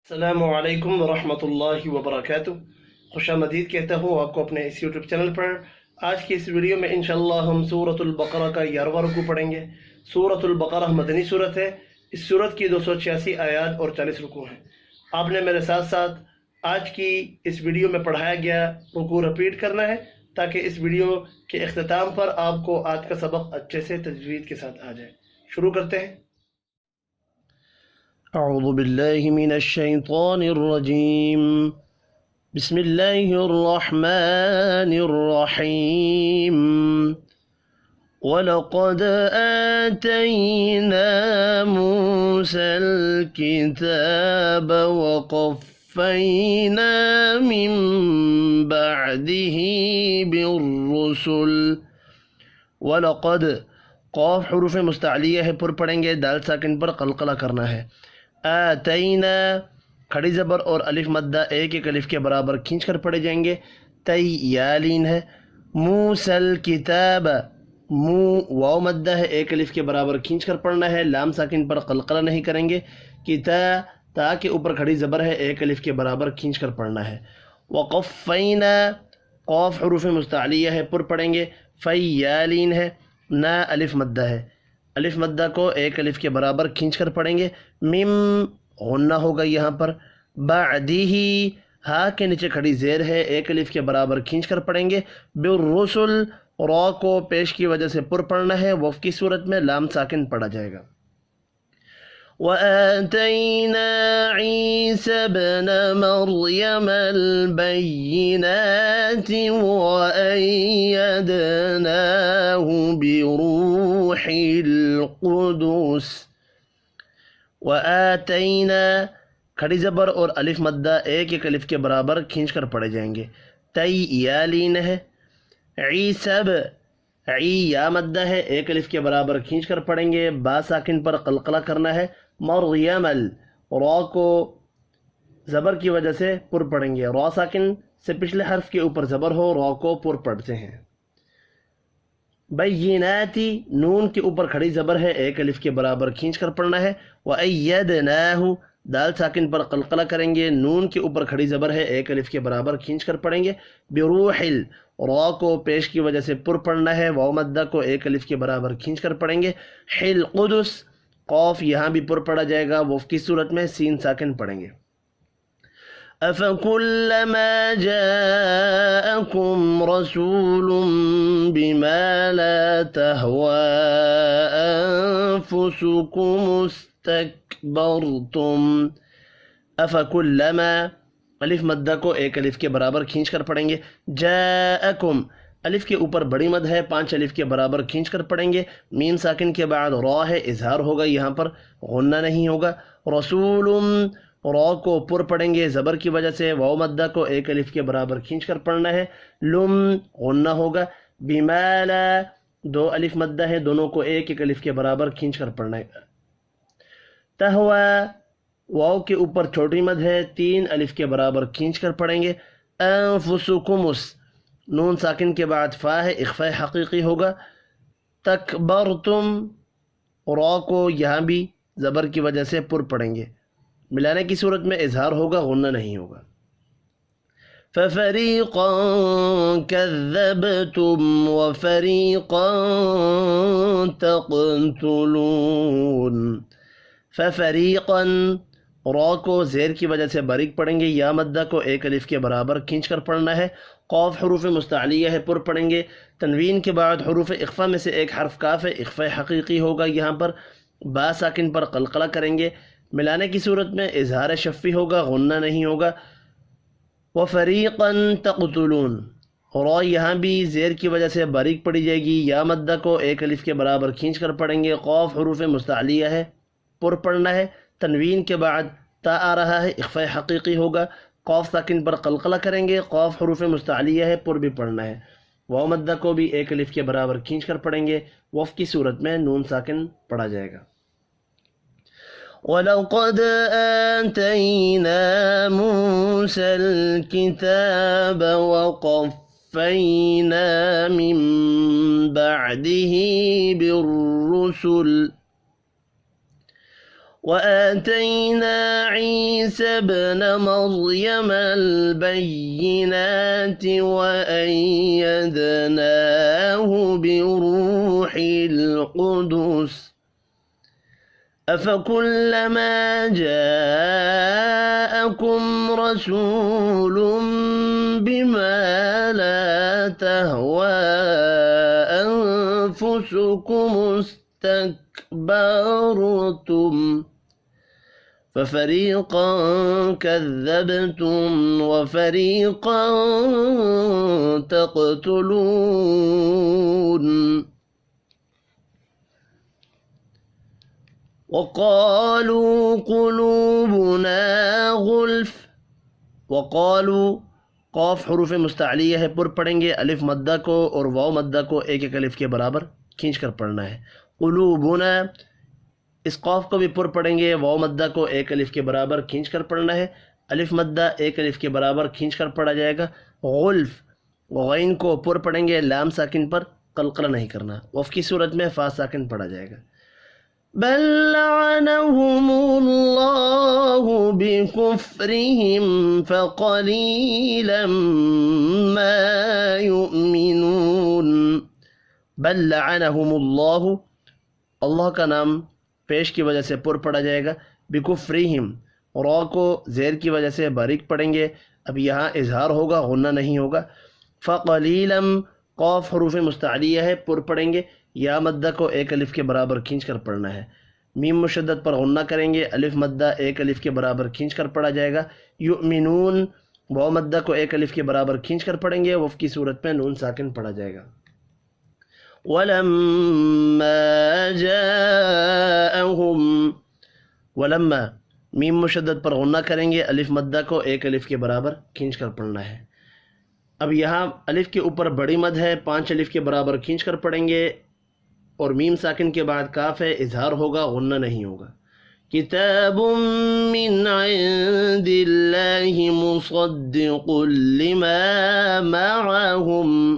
السلام علیکم ورحمۃ اللہ وبرکاتہ۔ خوش آمدید کہتا ہوں آپ کو اپنے اس یوٹیوب چینل پر۔ آج کی اس ویڈیو میں انشاءاللہ ہم سورۃ البقرہ کا 11واں رکوع پڑھیں گے۔ سورۃ البقرہ مدنی صورت ہے۔ اس صورت کی 286 آیات اور 40 رکوع ہیں۔ آپ نے میرے ساتھ ساتھ آج کی اس ویڈیو میں پڑھایا گیا رکوع رپیٹ کرنا ہے تاکہ اس ویڈیو کے اختتام پر آپ کو آج کا سبق اچھے سے تجوید کے ساتھ آ جائے۔ شروع کرتے ہیں۔ اعوذ باللہ من الشیطان الرجیم، بسم اللہ الرحمن الرحیم۔ وَلَقَدْ آتَيْنَا مُوسَى الْكِتَابَ وَقَفَّيْنَا مِن بَعْدِهِ بِالرُّسُلِ۔ وَلَقَدْ، قاف حروف مستعلیہ ہے، پر پڑھیں گے، دال ساکن پر قلقلہ کرنا ہے۔ آتینا، کھڑی زبر اور الف مدہ ایک ایک الف کے برابر کھینچ کر پڑھے جائیں گے۔ تی یا لین ہے۔ موسى الکتاب، مو واو مدہ ہے، ایک الف کے برابر کھینچ کر پڑھنا ہے، لام ساکن پر قلقلہ نہیں کریں گے۔ کتا، تا کے اوپر کھڑی زبر ہے، ایک الف کے برابر کھینچ کر پڑھنا ہے۔ وقفینا، قاف حروف مستعلیہ ہے، پر پڑھیں گے، فی یا لین ہے، نا الف مدہ ہے، الف مدہ کو ایک الف کے برابر کھینچ کر پڑھیں گے۔ مم غنہ ہوگا یہاں پر۔ بعدہ، ہا کے نیچے کھڑی زیر ہے، ایک الف کے برابر کھینچ کر پڑھیں گے۔ بالرسل، را کو پیش کی وجہ سے پر پڑھنا ہے، وف کی صورت میں لام ساکن پڑھا جائے گا۔ وَآتَيْنَا عِيسَى ابْنَ مَرْيَمَ الْبَيِّنَاتِ وَأَيَّدْنَاهُ بِرُوحِ الْقُدُسِ۔ وَآتَيْنَا، کھڑی زبر اور الف مدہ ایک ایک الف کے برابر کھینچ کر پڑھے جائیں گے۔ تی یا لین ہے۔ عیسب، عی یا مدہ ہے، ایک الف کے برابر کھینچ کر پڑھیں گے، با ساکن پر قلقلہ کرنا ہے۔ مریم ال، را کو زبر کی وجہ سے پر پڑھیں گے، را ساکن سے پچھلے حرف کے اوپر زبر ہو، را کو پر پڑھتے ہیں۔ بیناتی، نون کے اوپر کھڑی زبر ہے، ایک الف کے برابر کھینچ کر پڑھنا ہے۔ وَأَيَّدْنَاهُ، دال ساکن پر قلقلہ کریں گے، نون کے اوپر کھڑی زبر ہے، ایک الف کے برابر کھینچ کر پڑھیں گے۔ بروح ال، را کو پیش کی وجہ سے پر پڑھنا ہے، واو مدہ کو ایک الف کے برابر کھینچ کر پڑھیں گے۔ حل قدس، قوف یہاں بھی پر پڑھا جائے گا، وف کی صورت میں سین ساکن پڑھیں گے۔ أَفَكُلَّمَا جَاءَكُمْ رَسُولٌ بِمَا لَا تَهْوَى أَنفُسُكُمُ اسْتَكْبَرْتُمْ۔ أَفَكُلَّمَا، الف مدہ کو ایک الف کے برابر کھینچ کر پڑھیں گے۔ جاءکم، الف کے اوپر بڑی مد ہے، 5 الف کے برابر کھینچ کر پڑھیں گے۔ میم ساکن کے بعد را ہے، اظہار ہوگا، یہاں پر غنہ نہیں ہوگا۔ رسول، را کو پر پڑھیں گے زبر کی وجہ سے، واو مدہ کو ایک الف کے برابر کھینچ کر پڑھنا ہے، لم غنہ ہوگا۔ بما لا، 2 الف مدہ ہے، دونوں کو ایک ایک الف کے برابر کھینچ کر پڑھنا ہے۔ تہوا، واو کے اوپر چھوٹی مد ہے، 3 الف کے برابر کھینچ کر پڑھیں گے۔ انفسکمس، نون ساکن کے بعد فا ہے، اخفاء حقیقی ہوگا۔ تکبرتم، را کو یہاں بھی زبر کی وجہ سے پر پڑھیں گے، ملانے کی صورت میں اظہار ہوگا، غنہ نہیں ہوگا۔ فَفَرِيقًا كَذَّبْتُمْ وَفَرِيقًا تَقْتُلُونَ۔ فَفَرِيقًا، را کو زیر کی وجہ سے باریک پڑھیں گے، یا مدہ کو ایک الف کے برابر کھینچ کر پڑھنا ہے۔ قاف حروف مستعلیہ ہے، پر پڑھیں گے، تنوین کے بعد حروف اخفاء میں سے ایک حرف کاف ہے، اخفاء حقیقی ہوگا، یہاں پر با ساکن پر قلقلہ کریں گے، ملانے کی صورت میں اظہار شفی ہوگا، غنہ نہیں ہوگا۔ وَفَرِيقًا تَقْتُلُونَ، را یہاں بھی زیر کی وجہ سے باریک پڑھی جائے گی، یا مدہ کو ایک الف کے برابر کھینچ کر پڑھیں گے۔ قاف حروف مستعلیہ ہے، پر پڑھنا ہے، تنوین کے بعد تا آ رہا ہے، اخفاء حقیقی ہوگا، قاف ساکن پر قلقلہ کریں گے، قاف حروف مستعلیہ ہے، پر بھی پڑھنا ہے، واو مدہ کو بھی ایک الف کے برابر کھینچ کر پڑھیں گے، وف کی صورت میں نون ساکن پڑھا جائے گا۔ وَلَقَدْ آتَيْنَا مُوسَى الْكِتَابَ وَقَفَّيْنَا مِن بَعْدِهِ بِالرُّسُلِ۔ وآتينا عيسى ابن مريم البينات وأيدناه بروح القدس أفكلما جاءكم رسول بما لا تهوى أنفسكم استكبرتم ففريقا كذبتم وفريقا تقتلون وقالوا قلوبنا غلف وقالوا قاف حروف مستعلیہ ہے، پر پڑھیں گے الف مدہ کو اور واو مدہ کو ایک ایک الف کے برابر کھینچ کر پڑھنا ہے۔ قلوبنا، اس قاف کو بھی پر پڑھیں گے، واو مدہ کو ایک الف کے برابر کھینچ کر پڑھنا ہے، الف مدہ ایک الف کے برابر کھینچ کر پڑھا جائے گا۔ غلف، غین کو پر پڑھیں گے، لام ساکن پر قلقلہ نہیں کرنا، وف کی صورت میں فا ساکن پڑھا جائے گا۔ بل لعنهم الله بكفرهم فقليلا ما يؤمنون۔ بل لعنهم اللہ، اللہ کا نام پیش کی وجہ سے پر پڑھا جائے گا، بکفرہم، را کو زیر کی وجہ سے باریک پڑھیں گے، اب یہاں اظہار ہوگا، غنہ نہیں ہوگا۔ فقلیلا، قاف حروف مستعلیہ ہے، پر پڑھیں گے، یا مدہ کو ایک الف کے برابر کھینچ کر پڑھنا ہے۔ میم مشدد پر غنہ کریں گے، الف مدہ ایک الف کے برابر کھینچ کر پڑھا جائے گا۔ یؤمنون، واو مدہ کو ایک الف کے برابر کھینچ کر پڑھیں گے، وف کی صورت میں نون ساکن پڑھا جائے گا۔ ولما جاءهم، ولما، میم مشدد پر غنہ کریں گے، الف مدہ کو ایک الف کے برابر کھینچ کر پڑھنا ہے۔ اب یہاں الف کے اوپر بڑی مد ہے، 5 الف کے برابر کھینچ کر پڑھیں گے، اور میم ساکن کے بعد کاف ہے، اظہار ہوگا، غنہ نہیں ہوگا۔ کتاب من عند اللہ مصدق لما معهم،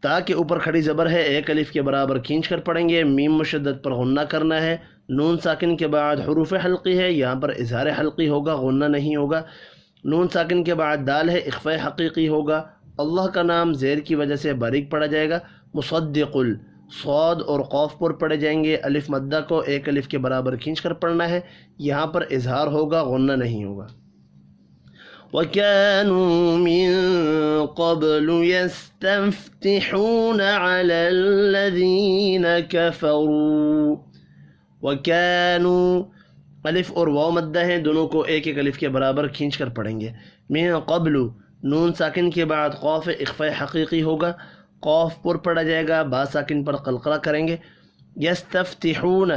تا کے اوپر کھڑی زبر ہے، ایک الف کے برابر کھینچ کر پڑھیں گے، میم مشدد پر غنہ کرنا ہے، نون ساکن کے بعد حروف حلقی ہے، یہاں پر اظہار حلقی ہوگا، غنہ نہیں ہوگا۔ نون ساکن کے بعد دال ہے، اخفاء حقیقی ہوگا، اللہ کا نام زیر کی وجہ سے باریک پڑھا جائے گا۔ مصدق، صاد اور قاف پر پڑھے جائیں گے، الف مدہ کو ایک الف کے برابر کھینچ کر پڑھنا ہے، یہاں پر اظہار ہوگا، غنہ نہیں ہوگا۔ وَكَانُوا مِن قَبْلُ يَسْتَفْتِحُونَ عَلَى الَّذِينَ كَفَرُوا، وَكَانُوا، الف اور واو مدہ ہیں، دونوں کو ایک ایک الف کے برابر کھینچ کر پڑھیں گے۔ من قبل، نون ساکن کے بعد قاف اخفاء حقیقی ہوگا، قاف پر پڑھا جائے گا، با ساکن پر قلقلہ کریں گے۔ یستفتحون،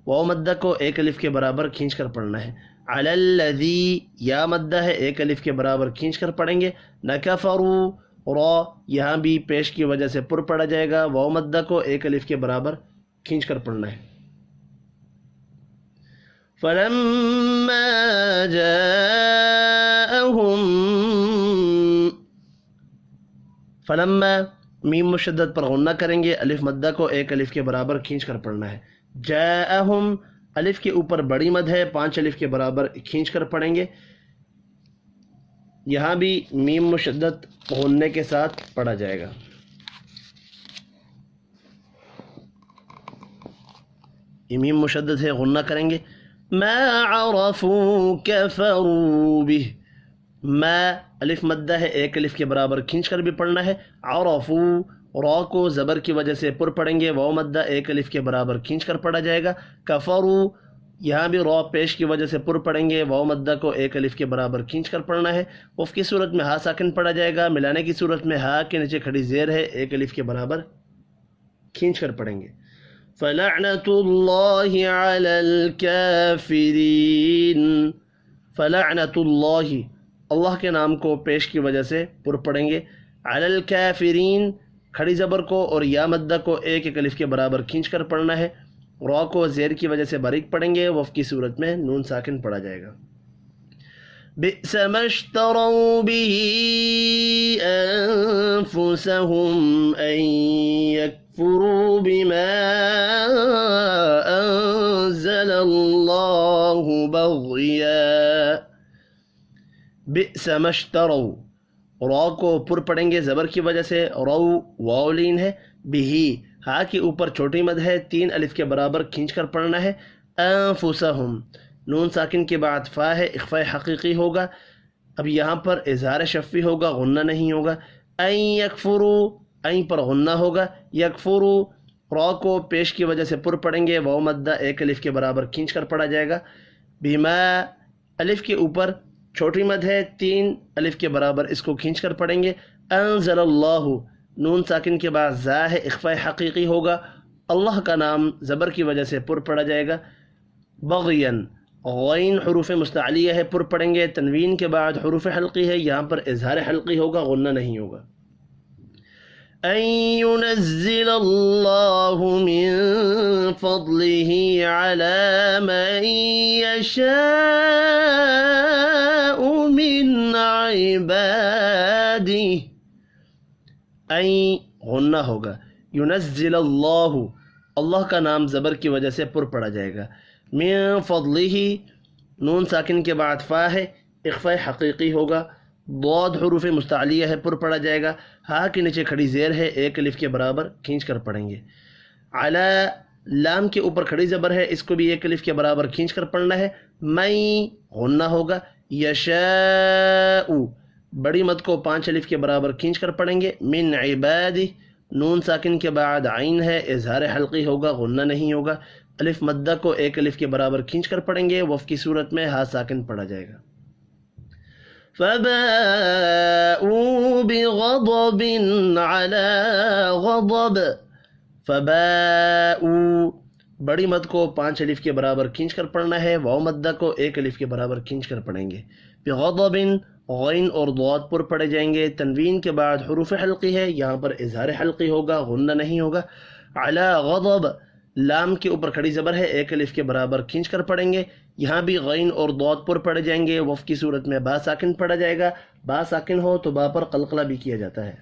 واو مدہ کو ایک الف کے برابر کھینچ کر پڑھنا ہے۔ علی الذی، یا مدہ ہے، ایک الف کے برابر کھینچ کر پڑھیں گے۔ نکفروا، را یہاں بھی پیش کی وجہ سے پر پڑھا جائے گا، واو مدہ کو ایک الف کے برابر کھینچ کر پڑھنا ہے۔ فلما جاءهم، فلما، میم مشدد پر غنہ کریں گے، الف مدہ کو ایک الف کے برابر کھینچ کر پڑھنا ہے۔ جاءہم، الف کے اوپر بڑی مد ہے، 5 الف کے برابر کھینچ کر پڑھیں گے، یہاں بھی میم مشدد غننے کے ساتھ پڑھا جائے گا۔ یہ میم مشدد ہے، غنہ کریں گے۔ ما عرفوا كفروا به، ما الف مدہ ہے، ایک الف کے برابر کھینچ کر بھی پڑھنا ہے۔ عرفوا، را کو زبر کی وجہ سے پر پڑھیں گے، واو مدہ ایک الف کے برابر کھینچ کر پڑھا جائے گا۔ کفروا، یہاں بھی را پیش کی وجہ سے پر پڑھیں گے، واو مدہ کو ایک الف کے برابر کھینچ کر پڑھنا ہے۔ وف کی صورت میں ہا ساکن پڑھا جائے گا، ملانے کی صورت میں ہا کے نیچے کھڑی زیر ہے، ایک الف کے برابر کھینچ کر پڑھیں گے۔ فلعنت اللہ علی الکافرین، فلعنت اللہ، اللہ کے نام کو پیش کی وجہ سے پر پڑھیں گے۔ علی الکافرین، کھڑی زبر کو اور یا مدہ کو ایک ایک الف کے برابر کھینچ کر پڑھنا ہے، را کو زیر کی وجہ سے باریک پڑھیں گے، وف کی صورت میں نون ساکن پڑھا جائے گا۔ بئس ما اشتروا به انفسهم ان يكفروا بما انزل الله بغيا بئس ما اشتروا را کو پر پڑھیں گے زبر کی وجہ سے، رو واولین ہے، بہی ہا کے اوپر چھوٹی مد ہے، 3 الف کے برابر کھینچ کر پڑھنا ہے، انفسہم نون ساکن کے بعد فا ہے، اخفاء حقیقی ہوگا، اب یہاں پر اظہار شفی ہوگا، غنہ نہیں ہوگا، این یکفرو این پر غنہ ہوگا، یکفرو را کو پیش کی وجہ سے پر پڑھیں گے، واو مدہ 1 الف کے برابر کھینچ کر پڑھا جائے گا، بما الف کے اوپر چھوٹی مد ہے، 3 الف کے برابر اس کو کھینچ کر پڑھیں گے، انزل اللہ نون ساکن کے بعد زا ہے، اخفاء حقیقی ہوگا، اللہ کا نام زبر کی وجہ سے پر پڑھا جائے گا، بغین غین حروف مستعلیہ ہے، پر پڑھیں گے، تنوین کے بعد حروف حلقی ہے، یہاں پر اظہار حلقی ہوگا، غنہ نہیں ہوگا، ان ينزل الله من فضله على من يشاء من عباده، این غنہ ہوگا، ينزل اللہ اللہ کا نام زبر کی وجہ سے پر پڑھا جائے گا، من فضلہ نون ساکن کے بعد فا ہے، اخفاء حقیقی ہوگا، ضاد حروف مستعلیہ ہے، پر پڑھا جائے گا، ہا کے نیچے کھڑی زیر ہے، 1 الف کے برابر کھینچ کر پڑھیں گے، علی لام کے اوپر کھڑی زبر ہے، اس کو بھی 1 الف کے برابر کھینچ کر پڑھنا ہے، میں غنہ ہوگا، یشاء بڑی مد کو 5 الف کے برابر کھینچ کر پڑھیں گے، من عبادہ نون ساکن کے بعد عین ہے، اظہار حلقی ہوگا، غنہ نہیں ہوگا، الف مدہ کو 1 الف کے برابر کھینچ کر پڑھیں گے، وف کی صورت میں ہا ساکن پڑھا جائے گا، فباءوا بغضب على غضب، فباءوا بڑی مد کو 5 الف کے برابر کھینچ کر پڑھنا ہے، واو مدہ کو 1 الف کے برابر کھینچ کر پڑھیں گے، بغضب غین اور ضاد پر پڑھے جائیں گے، تنوین کے بعد حروف حلقی ہے، یہاں پر اظہار حلقی ہوگا، غنہ نہیں ہوگا، علی غضب لام کے اوپر کھڑی زبر ہے، 1 الف کے برابر کھینچ کر پڑھیں گے، یہاں بھی غین اور ضاد پر پڑھے جائیں گے، وف کی صورت میں با ساکن پڑھا جائے گا، با ساکن ہو تو با پر قلقلہ بھی کیا جاتا ہے،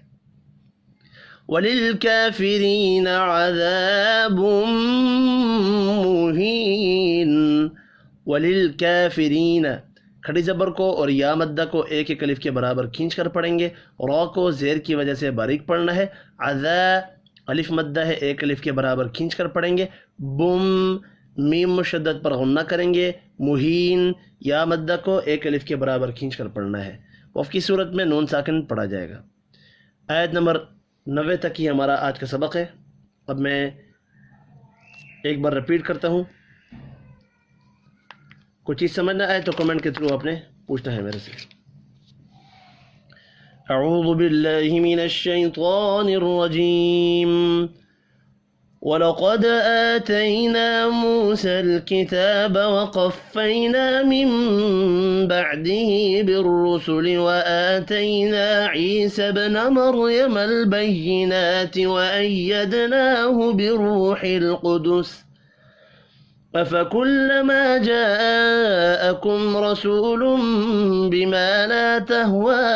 وَلِلْكَافِرِينَ عَذَابٌ مُّهِينٌ، وَلِلْكَافِرِينَ کھڑی زبر کو اور یا مدہ کو 1 الف کے برابر کھینچ کر پڑھیں گے، را کو زیر کی وجہ سے باریک پڑھنا ہے، عذا الف مدہ ہے، 1 الف کے برابر کھینچ کر پڑھیں گے، بم میم مشدد پر غنہ کریں گے، مہین یا مدہ کو 1 الف کے برابر کھینچ کر پڑھنا ہے، وف کی صورت میں نون ساکن پڑھا جائے گا۔ آیت نمبر 90 تک ہی ہمارا آج کا سبق ہے، اب میں ایک بار رپیٹ کرتا ہوں، کوئی چیز سمجھ نہ آئے تو کمنٹ کے تھرو آپ نے پوچھنا ہے میرے سے۔ اعوذ باللہ من الشیطان الرجیم، وَلَقَدْ آتَيْنَا مُوسَى الْكِتَابَ وَقَفَّيْنَا مِن بَعْدِهِ بِالرُّسُلِ وَآتَيْنَا عِيسَى ابْنَ مَرْيَمَ الْبَيِّنَاتِ وَأَيَّدْنَاهُ بِالرُّوحِ الْقُدُسِ أَفَكُلَّمَا جَاءَكُمْ رَسُولٌ بِمَا لَا تَهْوَىٰ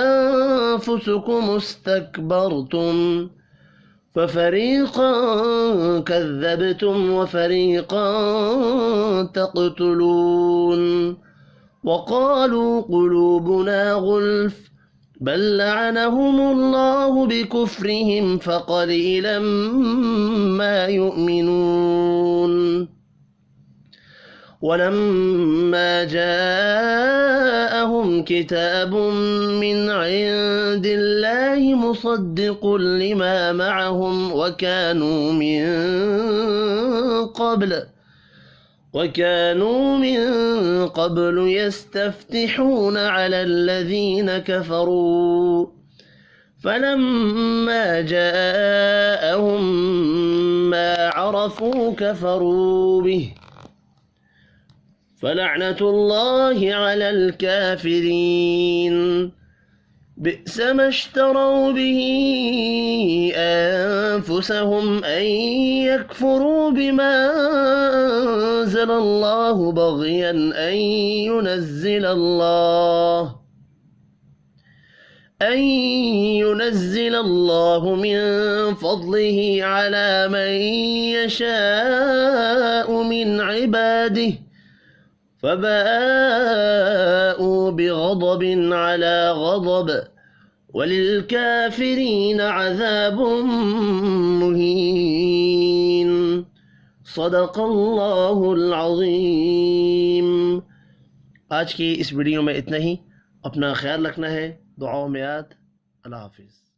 أَنفُسُكُمُ اسْتَكْبَرْتُمْ فَفَرِيقًا كَذَّبْتُمْ وَفَرِيقًا تَقْتُلُونَ وَقَالُوا قُلُوبُنَا غُلْفٌ بَل لَّعَنَهُمُ اللَّهُ بِكُفْرِهِمْ فَقَلِيلًا مَّا يُؤْمِنُونَ وَلَمَّا جَاءَهُمْ كِتَابٌ مِّنْ عِندِ اللَّهِ مُصَدِّقٌ لِّمَا مَعَهُمْ وَكَانُوا مِن قَبْلُ يَسْتَفْتِحُونَ عَلَى الَّذِينَ كَفَرُوا فَلَمَّا جَاءَهُم مَّا عَرَفُوا كَفَرُوا بِهِ فَلَعْنَةُ اللَّهِ عَلَى الْكَافِرِينَ بِئْسَ مَا اشْتَرَوْا بِهِ أَنفُسَهُمْ أَن يَكْفُرُوا بِمَا أَنزَلَ اللَّهُ بَغْيًا أَن أن ينزل الله من فضله على من يشاء من عباده فباءوا بغضب على غضب وللكافرين عذاب مهين صدق اللہ العظیم۔ آج کی اس ویڈیو میں اتنا ہی، اپنا خیال رکھنا ہے، دعاؤں میں یاد۔ اللہ حافظ۔